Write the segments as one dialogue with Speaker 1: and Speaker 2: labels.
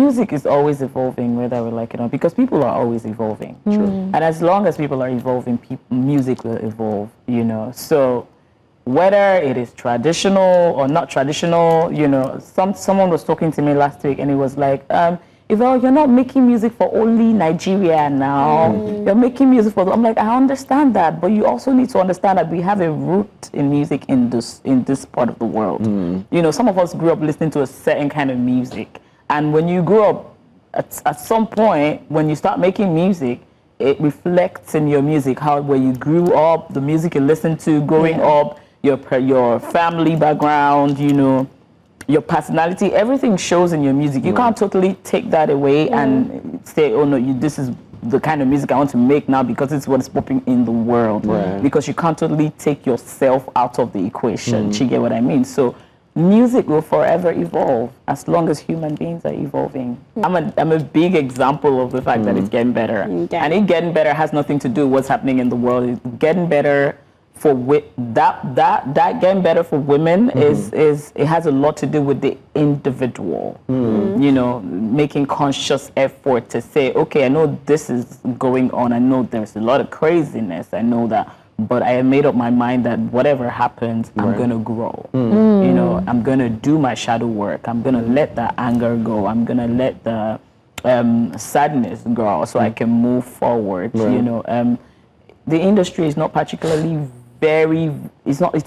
Speaker 1: music is always evolving, whether we like it or not, because people are always evolving.
Speaker 2: True.
Speaker 1: And as long as people are evolving, music will evolve, you know. So whether it is traditional or not traditional, you know, someone was talking to me last week and he was like, Yvelle, you're not making music for only Nigeria now. You're making music for... I'm like, I understand that, but you also need to understand that we have a root in music in this part of the world. You know, some of us grew up listening to a certain kind of music. And when you grow up, at some point, when you start making music, it reflects in your music, where you grew up, the music you listened to growing up, your family background, you know, your personality, everything shows in your music. You can't totally take that away and say, oh no, this is the kind of music I want to make now because it's what's popping in the world. Because you can't totally take yourself out of the equation. You get what I mean? So music will forever evolve as long as human beings are evolving. I'm a big example of the fact that it's getting better. And it getting better has nothing to do with what's happening in the world. It's getting better for that getting better for women is it has a lot to do with the individual. You know, making conscious effort to say, okay, I know this is going on. I know there's a lot of craziness. I know that, but I have made up my mind that whatever happens, I'm gonna grow. You know, I'm gonna do my shadow work. I'm gonna let the anger go. I'm gonna let the sadness go, so I can move forward. You know, the industry is not particularly it's not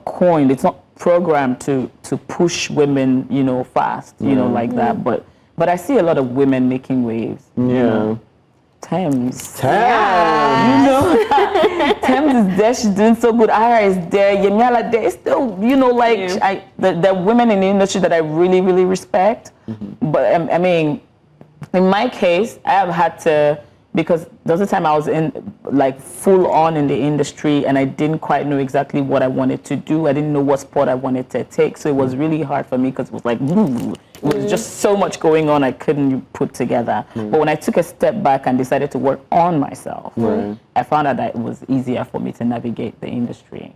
Speaker 1: coined, it's not programmed to push women, you know, fast, you know, like that. But I see a lot of women making waves. You know? Thames. You know, Thames is there, she's doing so good. Ira is there, Yemiala there. It's still, you know, like the women in the industry that I really, really respect. But I mean, in my case, I have had to, because there was a time I was in, like, full on in the industry and I didn't quite know exactly what I wanted to do. I didn't know what sport I wanted to take. So it was really hard for me because it was like, it was just so much going on I couldn't put together. But when I took a step back and decided to work on myself, I found out that it was easier for me to navigate the industry.